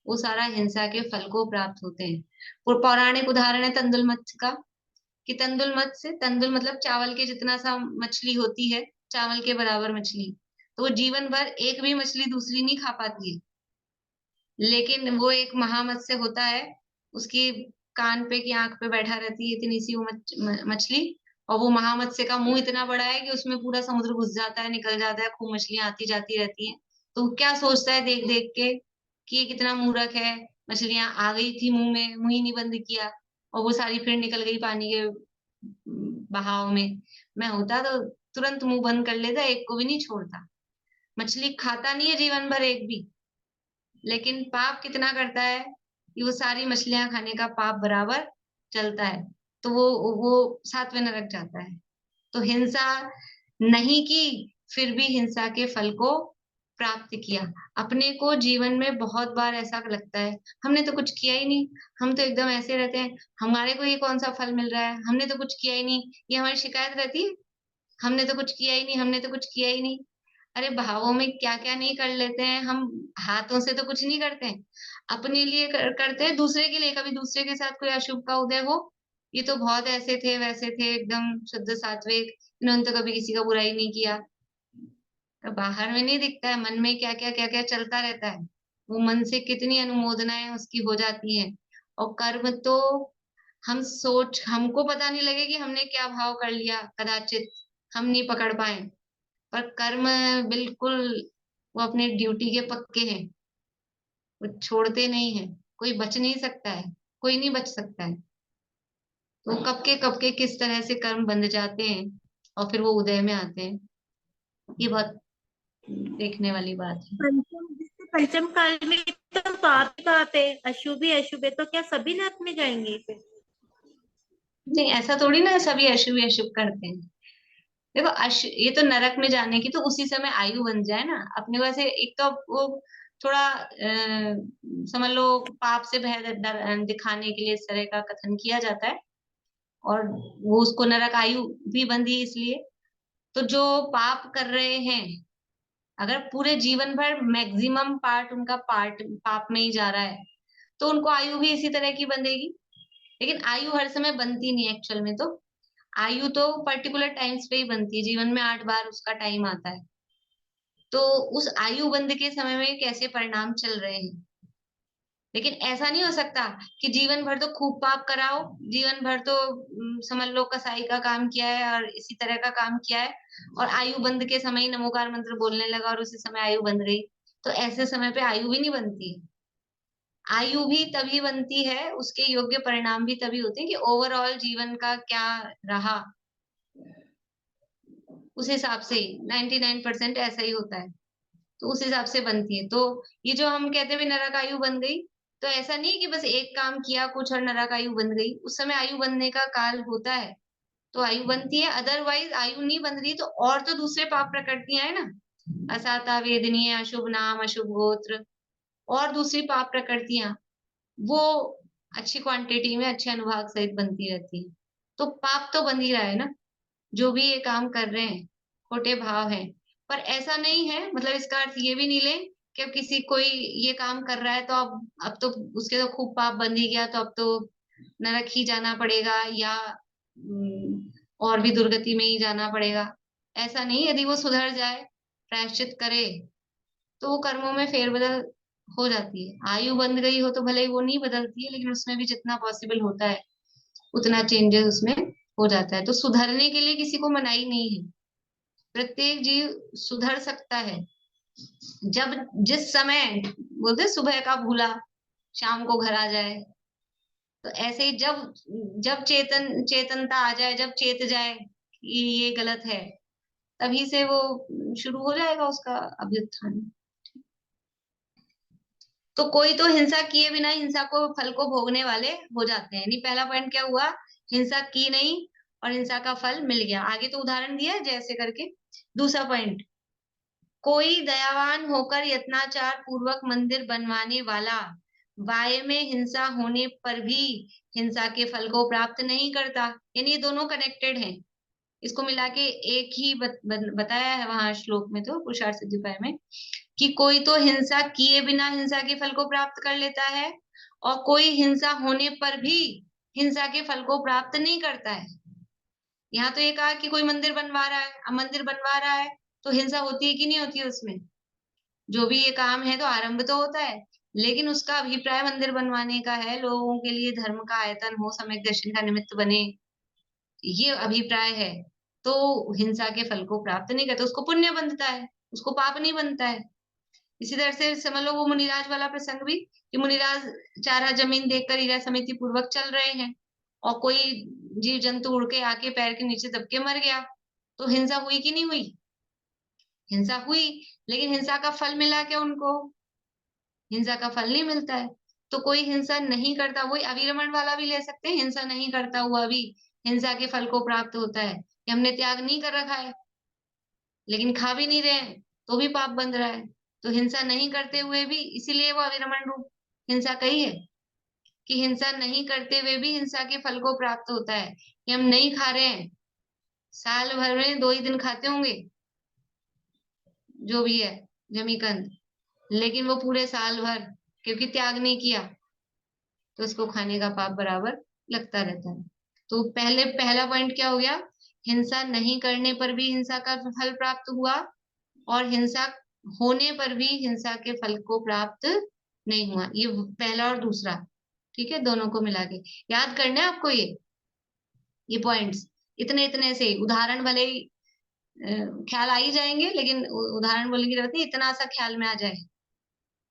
वो सारा हिंसा के फल को प्राप्त होते हैं। और पौराणिक उदाहरण है तंदुल मत्स्य का, कि तंदुल मत्स्य, तंदुल मतलब चावल के जितना सा मछली होती है, चावल के बराबर मछली, तो वो जीवन भर एक भी मछली दूसरी नहीं खा पाती है। लेकिन वो एक महामत्स्य होता है, उसकी कान पे की आंख पे बैठा रहती है इतनी सी वो मछली, और वो महामत्स्य का मुंह इतना बड़ा है कि उसमें पूरा समुद्र घुस जाता है, निकल जाता है, खूब मछलियां आती जाती रहती हैं। तो क्या सोचता है देख देख के कि ये कितना मूर्ख है, मछलियां आ गई थी मुंह में, मुंह ही नहीं बंद किया, और वो सारी फिर निकल गई पानी के बहाव में। मैं होता तो तुरंत मुंह बंद कर लेता, एक को भी नहीं छोड़ता। मछली खाता नहीं है जीवन भर एक भी, लेकिन पाप कितना करता है कि वो सारी मछलियां खाने का पाप बराबर चलता है, तो वो 7वें नरक जाता है। तो हिंसा नहीं की, फिर भी हिंसा के फल को प्राप्त किया। अपने को जीवन में बहुत बार ऐसा लगता है हमने तो कुछ किया ही नहीं, हम तो एकदम ऐसे रहते हैं, हमारे को ये कौन सा फल मिल रहा है, हमने तो कुछ किया ही नहीं, ये हमारी शिकायत रहती है, हमने तो कुछ किया ही नहीं, हमने तो कुछ किया ही नहीं। अरे भावों में क्या क्या नहीं कर लेते हैं हम, हाथों से तो कुछ नहीं करते हैं, अपने लिए करते हैं, दूसरे के लिए, कभी दूसरे के साथ कोई अशुभ का उदय हो, ये तो बहुत ऐसे थे वैसे थे एकदम शुद्ध सात्विक, इन्होंने तो कभी किसी का बुराई नहीं किया। तो बाहर में नहीं दिखता है, मन में क्या क्या चलता रहता है, वो मन से कितनी अनुमोदनाएं उसकी हो जाती हैं। और कर्म तो हमको पता नहीं लगे कि हमने क्या भाव कर लिया, कदाचित हम नहीं पकड़ पाए, पर कर्म बिल्कुल वो अपने ड्यूटी के पक्के हैं, वो छोड़ते नहीं है, कोई बच नहीं सकता है, कोई नहीं बच सकता है। तो कब के किस तरह से कर्म बंध जाते हैं और फिर वो उदय में आते हैं, ये बहुत देखने वाली बात है। पंचम काल में तो पाप ही पाप है, अशुभ ही अशुभ है, तो क्या सभी नरक में जाएंगे फिर? नहीं, ऐसा थोड़ी ना सभी अशुभ ही अशुभ करते हैं। देखो ये तो नरक में जाने की तो उसी समय आयु बन जाए ना अपने को, ऐसे एक तो वो थोड़ा समझ लो पाप से भय दिखाने के लिए इस तरह का कथन किया जाता है, और वो उसको नरक आयु भी बंधी इसलिए। तो जो पाप कर रहे हैं, अगर पूरे जीवन भर मैक्सिमम पार्ट उनका पार्ट पाप में ही जा रहा है, तो उनको आयु भी इसी तरह की बंधेगी। लेकिन आयु हर समय बनती नहीं एक्चुअल में, तो आयु तो पर्टिकुलर टाइम्स पे ही बनती है, जीवन में 8 बार उसका टाइम आता है। तो उस आयु बंध के समय में कैसे परिणाम चल रहे हैं। लेकिन ऐसा नहीं हो सकता कि जीवन भर तो खूब पाप कराओ, जीवन भर तो समझ लो कसाई का काम किया है और इसी तरह का काम किया है, और आयु बंध के समय ही नमोकार मंत्र बोलने लगा और उसी समय आयु बंध गई, तो ऐसे समय पे आयु भी नहीं बनती। आयु भी तभी बनती है, उसके योग्य परिणाम भी तभी होते हैं कि ओवरऑल जीवन का क्या रहा, उस हिसाब से 99% ऐसा ही होता है, तो उस हिसाब से बनती है। तो ये जो हम कहते हैं नरक आयु बन गई, तो ऐसा नहीं कि बस एक काम किया कुछ और नरक आयु बन गई, उस समय आयु बनने का काल होता है तो आयु बनती है, अदरवाइज आयु नहीं बन रही तो और तो दूसरे पाप प्रकृतियां है ना, असाता वेदनीय अशुभ नाम अशुभ गोत्र, और दूसरी पाप प्रकृतियां वो अच्छी क्वांटिटी में अच्छे अनुभाग सहित बनती रहती है। तो पाप तो बन ही रहा है ना, जो भी ये काम कर रहे हैं खोटे भाव है। पर ऐसा नहीं है, मतलब इसका अर्थ ये भी नहीं ले कि अब किसी कोई ये काम कर रहा है तो अब तो उसके तो खूब पाप बंध ही गया, तो अब तो नरक ही जाना पड़ेगा या और भी दुर्गति में ही जाना पड़ेगा। ऐसा नहीं, यदि वो सुधर जाए, प्रायश्चित करे, तो वो कर्मों में फेरबदल हो जाती है। आयु बंध गई हो तो भले ही वो नहीं बदलती है, लेकिन उसमें भी जितना पॉसिबल होता है उतना चेंजेस उसमें हो जाता है। तो सुधरने के लिए किसी को मनाही नहीं है, प्रत्येक जीव सुधर सकता है। जब जिस समय बोलते सुबह का भूला शाम को घर आ जाए, तो ऐसे ही जब जब चेतनता आ जाए, जब चेत जाए कि ये गलत है, तभी से वो शुरू हो जाएगा उसका अभ्युत्थान। तो कोई तो हिंसा किए बिना हिंसा को फल को भोगने वाले हो जाते हैं। नहीं, पहला पॉइंट क्या हुआ, हिंसा की नहीं और हिंसा का फल मिल गया, आगे तो उदाहरण दिया है जैसे करके। दूसरा पॉइंट, कोई दयावान होकर यत्नाचार पूर्वक मंदिर बनवाने वाला बाह्य में हिंसा होने पर भी हिंसा के फल को प्राप्त नहीं करता, यानी ये दोनों कनेक्टेड हैं। इसको मिला के एक ही बताया है वहां श्लोक में, तो पुरुषार्थ सिद्धि उपाय में, कि कोई तो हिंसा किए बिना हिंसा के फल को प्राप्त कर लेता है, और कोई हिंसा होने पर भी हिंसा के फल को प्राप्त नहीं करता है। यहाँ तो ये कहा कि कोई मंदिर बनवा रहा है, अब मंदिर बनवा रहा है तो हिंसा होती है कि नहीं होती है उसमें? जो भी ये काम है तो आरंभ तो होता है, लेकिन उसका अभिप्राय मंदिर बनवाने का है, लोगों के लिए धर्म का आयतन हो, सम्यक दर्शन का निमित्त बने, ये अभिप्राय है, तो हिंसा के फल को प्राप्त नहीं करता, उसको पुण्य बनता है, उसको पाप नहीं बनता है। इसी तरह से समझ लो वो मुनिराज वाला प्रसंग भी, कि मुनिराज 4 हाथ जमीन देखकर ईरा समिति पूर्वक चल रहे हैं, और कोई जीव जंतु उड़ के आके पैर के नीचे दबके मर गया, तो हिंसा हुई कि नहीं हुई? हिंसा हुई, लेकिन हिंसा का फल मिला क्या उनको? हिंसा का फल नहीं मिलता है। तो कोई हिंसा नहीं करता, वही अविरमण वाला भी ले सकते हैं, हिंसा नहीं करता हुआ भी हिंसा के फल को प्राप्त होता है, कि हमने त्याग नहीं कर रखा है लेकिन खा भी नहीं रहे हैं तो भी पाप बन रहा है, तो हिंसा नहीं करते हुए भी, इसीलिए वो अविरमण रूप हिंसा कही है, कि हिंसा नहीं करते हुए भी हिंसा के फल को प्राप्त होता है, कि हम नहीं खा रहे हैं, साल भर में 2 ही दिन खाते होंगे जो भी है जमीकंद, लेकिन वो पूरे साल भर क्योंकि त्याग नहीं किया, तो उसको खाने का पाप बराबर लगता रहता है। तो पहला पॉइंट क्या हो गया? हिंसा नहीं करने पर भी हिंसा का फल प्राप्त हुआ, और हिंसा होने पर भी हिंसा के फल को प्राप्त नहीं हुआ, ये पहला और दूसरा। ठीक है, दोनों को मिला के याद करना है आपको, ये पॉइंट्स इतने इतने से, उदाहरण भले ही ख्याल आ ही जाएंगे, लेकिन उदाहरण बोलने की जरूरत नहीं, इतना सा ख्याल में आ जाए।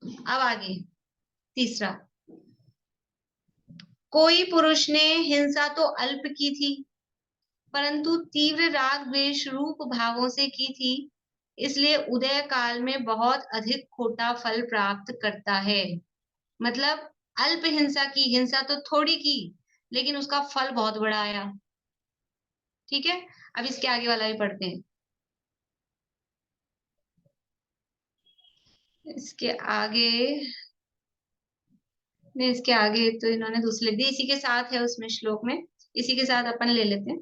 अब आगे तीसरा, कोई पुरुष ने हिंसा तो अल्प की थी, परंतु तीव्र राग द्वेष रूप भावों से की थी, इसलिए उदय काल में बहुत अधिक खोटा फल प्राप्त करता है। मतलब अल्प हिंसा की, हिंसा तो थोड़ी की, लेकिन उसका फल बहुत बड़ा आया। ठीक है, अब इसके आगे वाला भी पढ़ते हैं। इसके आगे नहीं, इसके आगे तो इन्होंने दूसरे लिख दिए, इसी के साथ है उसमें श्लोक में, इसी के साथ अपन ले लेते हैं।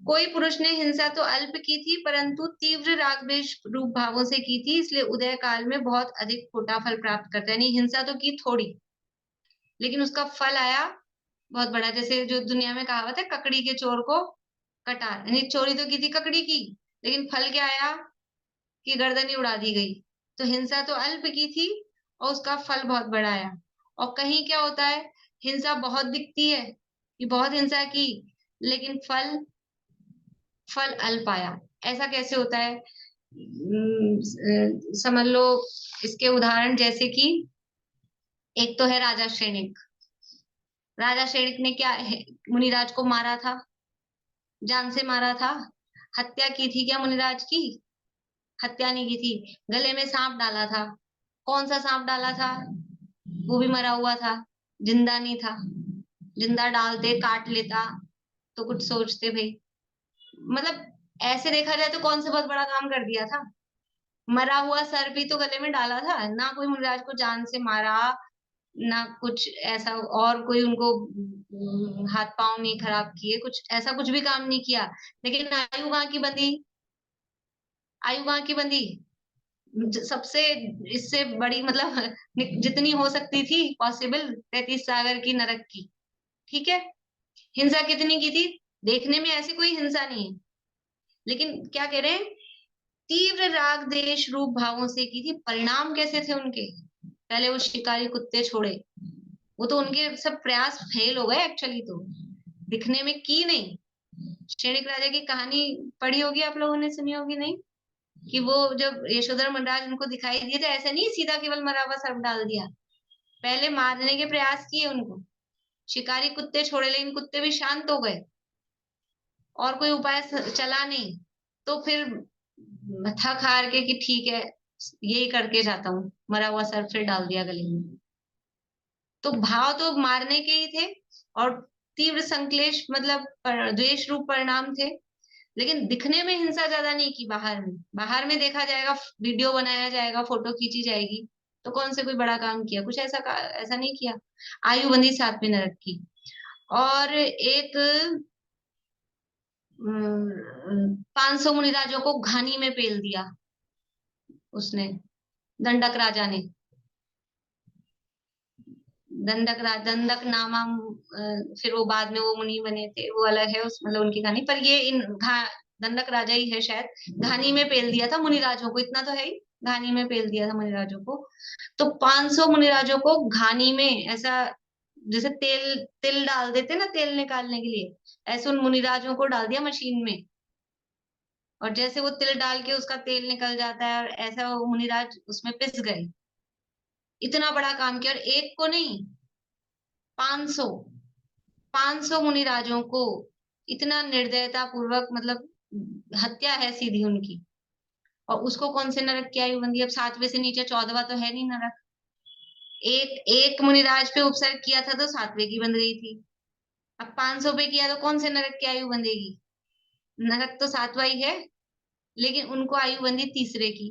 कोई पुरुष ने हिंसा तो अल्प की थी, परंतु तीव्र राग द्वेष रूप भावों से की थी, इसलिए उदय काल में बहुत अधिक खोटा फल प्राप्त करता है। यानी हिंसा तो की थोड़ी, लेकिन उसका फल आया बहुत बड़ा। जैसे जो दुनिया में कहावत है, ककड़ी के चोर को कटार, यानी चोरी तो की थी ककड़ी की, लेकिन फल क्या आया कि गर्दन ही उड़ा दी गई। तो हिंसा तो अल्प की थी और उसका फल बहुत बड़ा आया। और कहीं क्या होता है, हिंसा बहुत दिखती है कि बहुत हिंसा की, लेकिन फल फल अल्प आया। ऐसा कैसे होता है? समझ लो इसके उदाहरण, जैसे कि एक तो है राजा श्रेणिक। राजा श्रेणिक ने क्या मुनिराज को मारा था, जान से मारा था। हत्या की थी क्या मुनिराज की? हत्या नहीं की थी। गले में सांप डाला था, कौन सा सांप डाला था? वो भी मरा हुआ था, जिंदा नहीं था। जिंदा डालते, काट लेता तो कुछ सोचते भाई। मतलब ऐसे देखा जाए तो कौन सा बहुत बड़ा काम कर दिया था? मरा हुआ सर्प भी तो गले में डाला था ना, कोई मुनिराज को जान से मारा ना कुछ ऐसा, और कोई उनको हाथ पांव नहीं खराब किए, कुछ ऐसा कुछ भी काम नहीं किया। लेकिन आयु वहां की बंधी, आयु वहां की बंधी सबसे इससे बड़ी, मतलब जितनी हो सकती थी पॉसिबल, 33 सागर की नरक की। ठीक है, हिंसा कितनी की थी? देखने में ऐसी कोई हिंसा नहीं है, लेकिन क्या कह रहे हैं, तीव्र राग देश रूप भावों से की थी। परिणाम कैसे थे उनके? पहले वो शिकारी कुत्ते छोड़े, वो तो उनके सब प्रयास फेल हो गए एक्चुअली, तो दिखने में की नहीं। श्रेणिक राजा की कहानी पढ़ी होगी आप लोगों ने, सुनी होगी नहीं, कि वो जब यशोधर मनराज उनको दिखाई दिए थे, ऐसे नहीं सीधा केवल मरा हुआ सर्प डाल दिया, पहले मारने के प्रयास किए उनको। शिकारी कुत्ते छोड़े, लेकिन कुत्ते भी शांत हो गए और कोई उपाय चला नहीं, तो फिर थक हार के कि ठीक है यही करके जाता हूँ, मरा हुआ सर्प फिर डाल दिया गले में। तो भाव तो मारने के ही थे, और तीव्र संक्लेश मतलब द्वेष रूप परिणाम थे, लेकिन दिखने में हिंसा ज्यादा नहीं की। बाहर में देखा जाएगा, वीडियो बनाया जाएगा, फोटो खींची जाएगी, तो कौन से कोई बड़ा काम किया? कुछ ऐसा नहीं किया। आयु बंदी 7 में नरक की। और एक 500 मुनिराजों को घानी में पेल दिया उसने, दंडक राजा ने। दंडक नामा, फिर वो बाद में वो मुनि बने थे, वो अलग है, उस मतलब उनकी कहानी। पर ये दंडक राजा ही है शायद, घानी में पेल दिया था मुनिराजों को, इतना तो है ही, घानी में पेल दिया था मुनिराजों को। तो 500 मुनिराजों को घानी में, ऐसा जैसे तेल तिल डाल देते ना तेल निकालने के लिए, ऐसे उन मुनिराजों को डाल दिया मशीन में। और जैसे वो तिल डाल के उसका तेल निकल जाता है, और ऐसा वो मुनिराज उसमें पिस गए। इतना बड़ा काम किया, और एक को नहीं, 500 500 मुनिराजों को इतना निर्दयता पूर्वक, मतलब हत्या है सीधी उनकी। और उसको कौन से नरक की आयु बंदी? अब 7वें से नीचे 14वां तो है नहीं नरक। एक एक मुनिराज पे उपसर्ग किया था तो 7वें की बंध गई थी। अब 500 पे किया तो कौन से नरक की आयु बंधेगी? नरक तो 7वां ही है, लेकिन उनको आयु बंधी तीसरे की,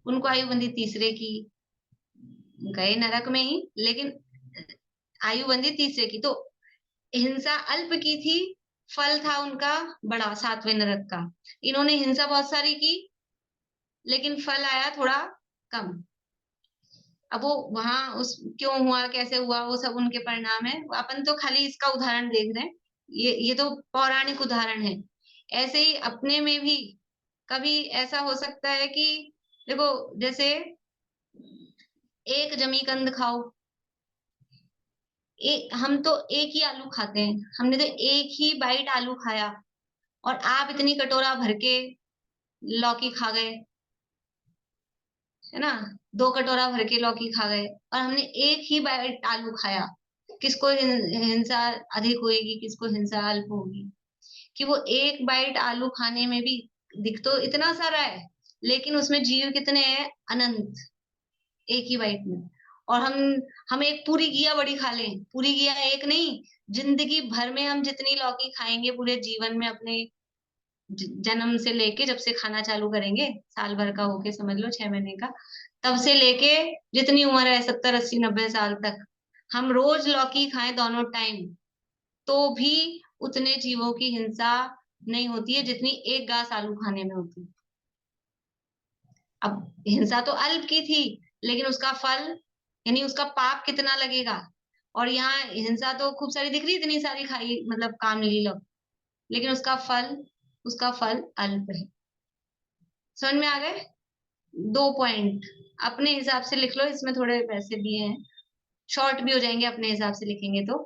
उनको आयु बंधी तीसरे की, गए नरक में ही, लेकिन आयु बंधी तीसरे की। तो हिंसा अल्प की थी, फल था उनका बड़ा 7वें नरक का। इन्होंने हिंसा बहुत सारी की, लेकिन फल आया थोड़ा कम। अब वो वहां उस क्यों हुआ, कैसे हुआ, वो सब उनके परिणाम है। अपन तो खाली इसका उदाहरण देख रहे हैं, ये तो पौराणिक उदाहरण है। ऐसे ही अपने में भी कभी ऐसा हो सकता है कि देखो, जैसे एक जमी कंद खाओ, हम तो एक ही आलू खाते हैं, हमने तो एक ही बाइट आलू खाया, और आप इतनी कटोरा भर के लौकी खा गए, है ना, 2 कटोरा भर के लौकी खा गए, और हमने एक ही बाइट आलू खाया। किसको हिंसा अधिक होगी, किसको हिंसा अल्प होगी? कि वो एक बाइट आलू खाने में भी दिख तो इतना सारा है, लेकिन उसमें जीव कितने हैं? अनंत, एक ही बाइट में। और हम एक पूरी घिया बड़ी खा लें, पूरी घिया एक नहीं, जिंदगी भर में हम जितनी लौकी खाएंगे पूरे जीवन में, अपने जन्म से लेके, जब से खाना चालू करेंगे, साल भर का होके समझ लो, 6 महीने का, तब से लेके जितनी उम्र है, 70 80 90 साल तक, हम रोज लौकी खाएं दोनों टाइम, तो भी उतने जीवों की हिंसा नहीं होती है जितनी एक गास आलू खाने में होती है। अब हिंसा तो अल्प की थी, लेकिन उसका फल, यानी उसका पाप कितना लगेगा? और यहाँ हिंसा तो खूब सारी दिख रही, इतनी सारी खाई, मतलब काम ली लो, लेकिन उसका फल अल्प है। समझ में आ गए? 2 पॉइंट अपने हिसाब से लिख लो, इसमें थोड़े पैसे दिए हैं, शॉर्ट भी हो जाएंगे अपने हिसाब से लिखेंगे तो।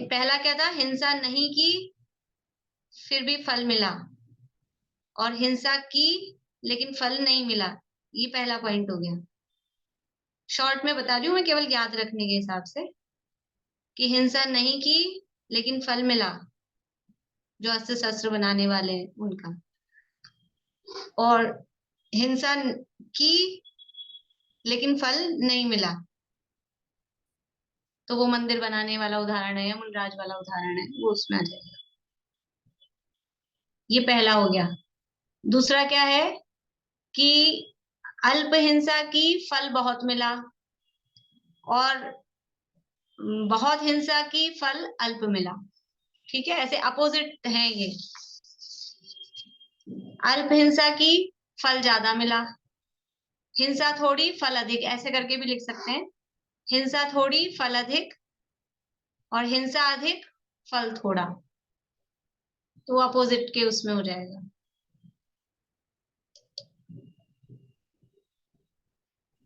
पहला क्या था? हिंसा नहीं की फिर भी फल मिला, और हिंसा की लेकिन फल नहीं मिला, ये पहला पॉइंट हो गया। शॉर्ट में बता रही हूँ मैं, केवल याद रखने के हिसाब से, कि हिंसा नहीं की लेकिन फल मिला, जो अस्त्र शस्त्र बनाने वाले हैं उनका। और हिंसा की लेकिन फल नहीं मिला, तो वो मंदिर बनाने वाला उदाहरण है, या मुनराज वाला उदाहरण है, वो उसमें आ जाएगा। ये पहला हो गया। दूसरा क्या है कि अल्प हिंसा की, फल बहुत मिला, और बहुत हिंसा की, फल अल्प मिला। ठीक है, ऐसे अपोजिट है ये। अल्प हिंसा की, फल ज्यादा मिला, हिंसा थोड़ी फल अधिक, ऐसे करके भी लिख सकते हैं। हिंसा थोड़ी फल अधिक, और हिंसा अधिक फल थोड़ा, तो अपोजिट के उसमें हो जाएगा।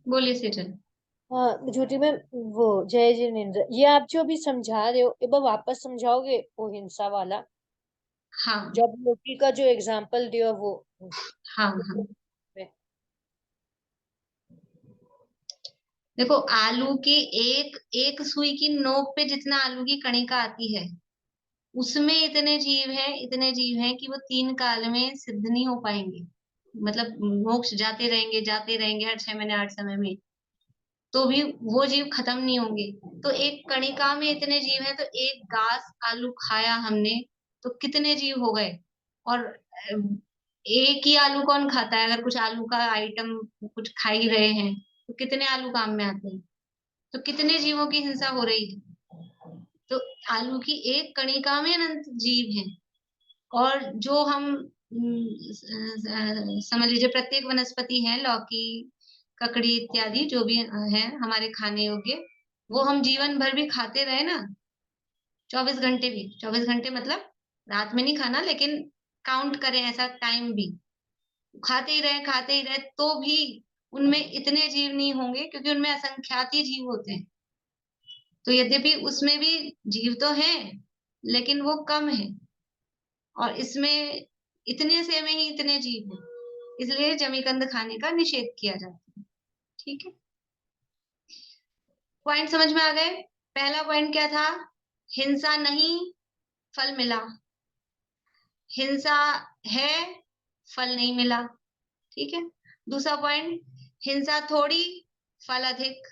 बोलिए सेजल। हाँ छोटी मैम, वो जय जिनेन्द्र, ये आप जो अभी समझा रहे हो, एक बार वापस समझाओगे वो हिंसा वाला, हाँ जब रोटी का जो एग्जाम्पल दिया वो। हाँ हाँ, देखो, आलू की एक एक सुई की नोक पे जितना आलू की कणिका आती है, उसमें इतने जीव हैं कि वो 3 काल में सिद्ध नहीं हो पाएंगे, मतलब मोक्ष जाते रहेंगे हर 6 महीने 8 समय में, तो भी वो जीव खत्म नहीं होंगे। तो एक कणिका में इतने जीव हैं, तो एक गास आलू खाया हमने, तो कितने जीव हो गए? और एक ही आलू कौन खाता है? अगर कुछ आलू का आइटम कुछ खा ही रहे हैं, तो कितने आलू काम में आते हैं? तो कितने जीवों की हिंसा हो रही है? तो आलू की एक कणिका में अनंत जीव हैं। और जो हम समझ लीजिए प्रत्येक वनस्पति है, लौकी, ककड़ी इत्यादि जो भी है हमारे खाने योग्य, वो हम जीवन भर भी खाते रहे ना, 24 घंटे भी, 24 घंटे मतलब रात में नहीं खाना, लेकिन काउंट करें ऐसा टाइम भी, खाते ही रहे तो भी उनमें इतने जीव नहीं होंगे, क्योंकि उनमें असंख्याति जीव होते हैं। तो यद्यपि उसमें भी जीव तो हैं, लेकिन वो कम है, और इसमें इतने से में ही इतने जीव हैं, इसलिए जमीकंद खाने का निषेध किया जाता है। ठीक है, पॉइंट समझ में आ गए? पहला पॉइंट क्या था? हिंसा नहीं, फल मिला। हिंसा है, फल नहीं मिला। ठीक है, दूसरा पॉइंट, हिंसा थोड़ी, फल अधिक।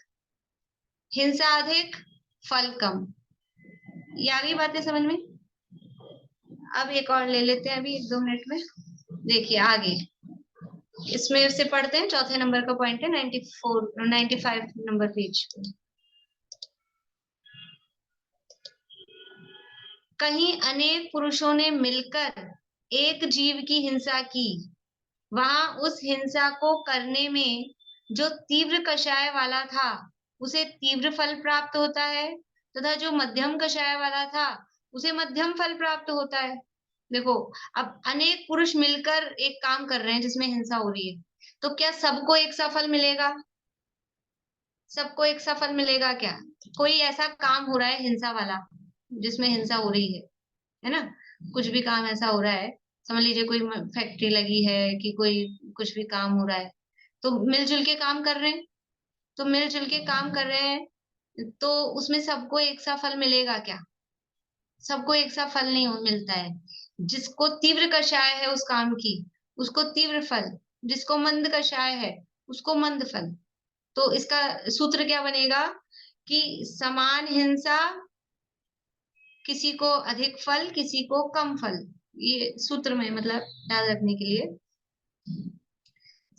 हिंसा अधिक, फल कम। ये आ गई बातें समझ में? अब एक और ले लेते हैं अभी 1-2 मिनट में। देखिए आगे इसमें से पढ़ते हैं, चौथे नंबर का पॉइंट है 95 नंबर पेज पे। कहीं अनेक पुरुषों ने मिलकर एक जीव की हिंसा की, वहां उस हिंसा को करने में जो तीव्र कषाय वाला था उसे तीव्र फल प्राप्त होता है, तथा जो मध्यम कषाय वाला था उसे मध्यम फल प्राप्त होता है। देखो, अब अनेक पुरुष मिलकर एक काम कर रहे हैं जिसमें हिंसा हो रही है, तो क्या सबको एक सा फल मिलेगा? सबको एक सा फल मिलेगा क्या? कोई ऐसा काम हो रहा है हिंसा वाला, जिसमें हिंसा हो रही है ना, कुछ भी काम ऐसा हो रहा है, समझ लीजिए कोई फैक्ट्री लगी है कि कोई कुछ भी काम हो रहा है, तो मिलजुल के काम कर रहे हैं, तो मिलजुल के काम कर रहे हैं, तो उसमें सबको एक सा फल मिलेगा क्या? सबको एक सा फल नहीं मिलता है। जिसको तीव्र कषाय है उस काम की, उसको तीव्र फल, जिसको मंद कषाय है उसको मंद फल। तो इसका सूत्र क्या बनेगा कि समान हिंसा, किसी को अधिक फल, किसी को कम फल। ये सूत्र में मतलब याद रखने के लिए,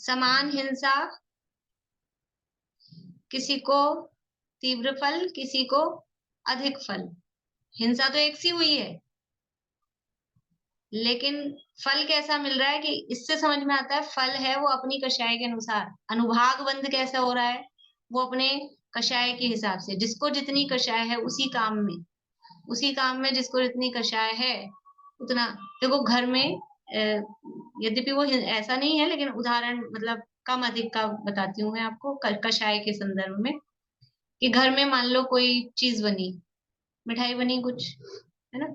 समान हिंसा, किसी को तीव्र फल, किसी को अधिक फल। हिंसा तो एक सी हुई है, लेकिन फल कैसा मिल रहा है कि इससे समझ में आता है फल है वो अपनी कषाय के अनुसार। अनुभाग बंध कैसा हो रहा है? वो अपने कषाय के हिसाब से, जिसको जितनी कषाय है उसी काम में, उसी काम में जिसको जितनी कषाय है उतना। देखो घर में यद्यपि वो ऐसा नहीं है, लेकिन उदाहरण मतलब कम अधिक का बताती हूँ मैं आपको कषाय के संदर्भ में, कि घर में मान लो कोई चीज बनी, मिठाई बनी कुछ, है ना,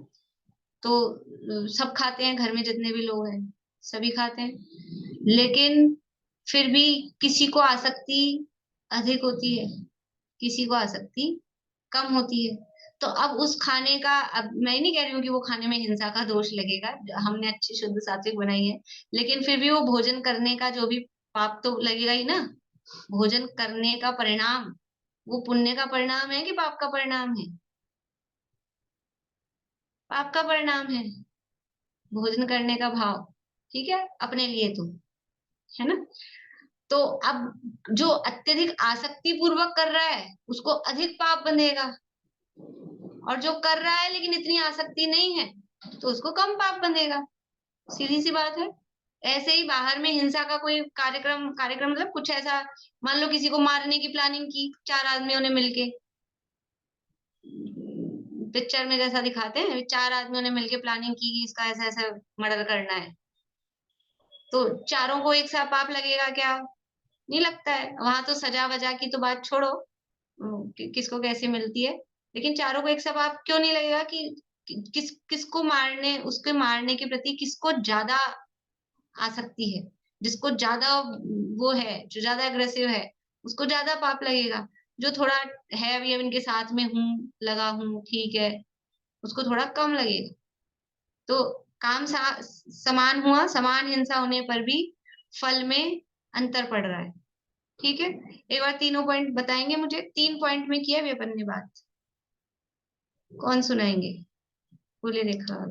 तो सब खाते हैं, घर में जितने भी लोग हैं सभी खाते हैं, लेकिन फिर भी किसी को आसक्ति अधिक होती है, किसी को आसक्ति कम होती है। तो अब उस खाने का, अब मैं नहीं कह रही हूँ कि वो खाने में हिंसा का दोष लगेगा, हमने अच्छी शुद्ध सात्विक बनाई है, लेकिन फिर भी वो भोजन करने का जो भी पाप तो लगेगा ही ना। भोजन करने का परिणाम वो पुण्य का परिणाम है कि पाप का परिणाम है? पाप का परिणाम है, भोजन करने का भाव। ठीक है, अपने लिए तो, है ना। तो अब जो अत्यधिक आसक्ति पूर्वक कर रहा है उसको अधिक पाप बंधेगा, और जो कर रहा है लेकिन इतनी आसक्ति नहीं है तो उसको कम पाप बंधेगा। सीधी सी बात है। ऐसे ही बाहर में हिंसा का कोई कार्यक्रम, कार्यक्रम मतलब कुछ ऐसा, मान लो किसी को मारने की प्लानिंग की 4 आदमियों ने मिलके, पिक्चर में जैसा दिखाते हैं 4 आदमियों ने मिलके प्लानिंग की कि इसका ऐसा ऐसा मर्डर करना है, तो चारों को एक साथ पाप लगेगा क्या? नहीं लगता है। वहां तो सजा वजा की तो बात छोड़ो, किसको कैसे मिलती है, लेकिन चारों को एक साथ पाप क्यों नहीं लगेगा कि किसको मारने, उसके मारने के प्रति किसको ज्यादा आसक्ति है, जिसको ज्यादा वो है, जो ज्यादा अग्रेसिव है उसको ज्यादा पाप लगेगा। जो थोड़ा है अभी अब इनके साथ में हूँ, लगा हूँ, ठीक है, उसको थोड़ा कम लगेगा। तो काम समान हुआ, समान हिंसा होने पर भी फल में अंतर पड़ रहा है। ठीक है, एक बार तीनों पॉइंट बताएंगे मुझे, 3 पॉइंट में किया भी अपन ने बात, कौन सुनाएंगे? बोले रेखा।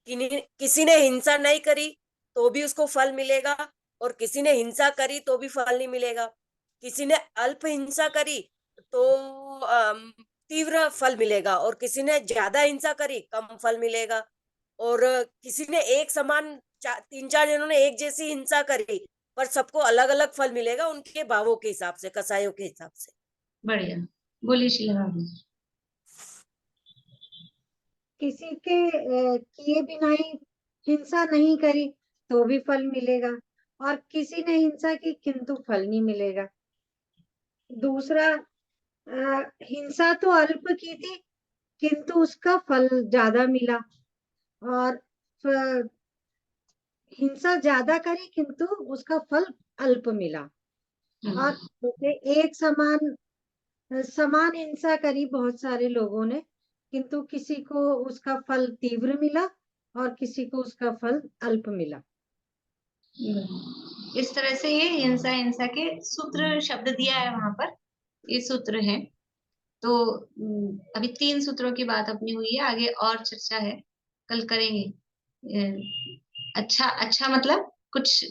किसी ने हिंसा नहीं करी तो भी उसको फल मिलेगा, और किसी ने हिंसा करी तो भी फल नहीं मिलेगा। किसी ने अल्प हिंसा करी तो तीव्र फल मिलेगा, और किसी ने ज्यादा हिंसा करी कम फल मिलेगा। और किसी ने एक समान 3-4 जनों ने एक जैसी हिंसा करी पर सबको अलग अलग फल मिलेगा उनके भावों के हिसाब से, कसायों के हिसाब से। बढ़िया, बोलिए शीला भाभी। किसी के किए बिना ही हिंसा नहीं करी तो भी फल मिलेगा, और किसी ने हिंसा की किंतु फल नहीं मिलेगा। दूसरा, हिंसा तो अल्प की थी किंतु उसका फल ज्यादा मिला, और हिंसा ज्यादा करी किंतु उसका फल अल्प मिला। और जैसे एक समान हिंसा करी बहुत सारे लोगों ने, किंतु किसी को उसका फल तीव्र मिला और किसी को उसका फल अल्प मिला। इस तरह से ये हिंसा हिंसा के सूत्र शब्द दिया है वहां पर, ये सूत्र है। तो अभी 3 सूत्रों की बात अपनी हुई है, आगे और चर्चा है, कल करेंगे। अच्छा मतलब कुछ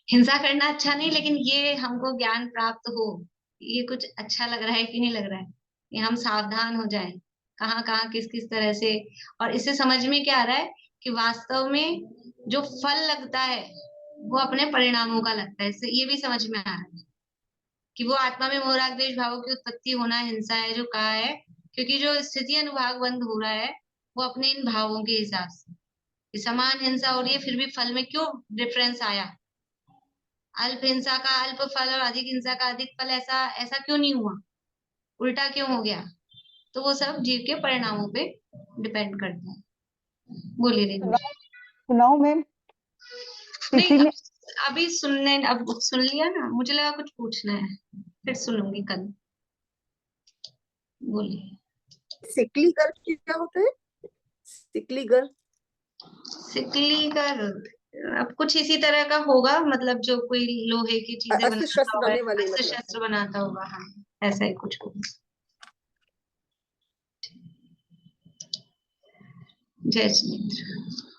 हिंसा करना अच्छा नहीं, लेकिन ये हमको ज्ञान प्राप्त हो, ये कुछ अच्छा लग रहा है कि नहीं लग रहा है, ये हम सावधान हो जाएं कहाँ कहाँ किस किस तरह से। और इससे समझ में क्या आ रहा है कि वास्तव में जो फल लगता है वो अपने परिणामों का लगता है। इससे ये भी समझ में आ रहा है कि वो आत्मा में मोह राग द्वेष भावों की उत्पत्ति होना हिंसा है जो कहा है, क्योंकि जो स्थिति अनुभाग बंद हो रहा है वो अपने इन भावों के हिसाब से। कि समान हिंसा हो रही है फिर भी फल में क्यों डिफरेंस आया, अल्प हिंसा का अल्प फल और अधिक हिंसा का अधिक फल, ऐसा ऐसा क्यों नहीं हुआ, उल्टा क्यों हो गया? तो वो सब जीव के परिणामों पे डिपेंड करता है। बोलिए रेणु जी। सुनाओ मैम। नहीं, किसी ने अभी अब सुन लिया ना, मुझे लगा कुछ पूछना है, फिर सुनूंगी कल। बोलिए। सिकली गर्ल क्या होता है? सिकली गर्ल सिकली का अब कुछ इसी तरह का होगा, मतलब जो कोई लोहे की चीजें अस्त्र बनाता शस्त्र होगा, बनाने वाले, अस्त्र मतलब शस्त्र बनाता होगा, हाँ ऐसा ही कुछ होगा। जय श्री कृष्ण।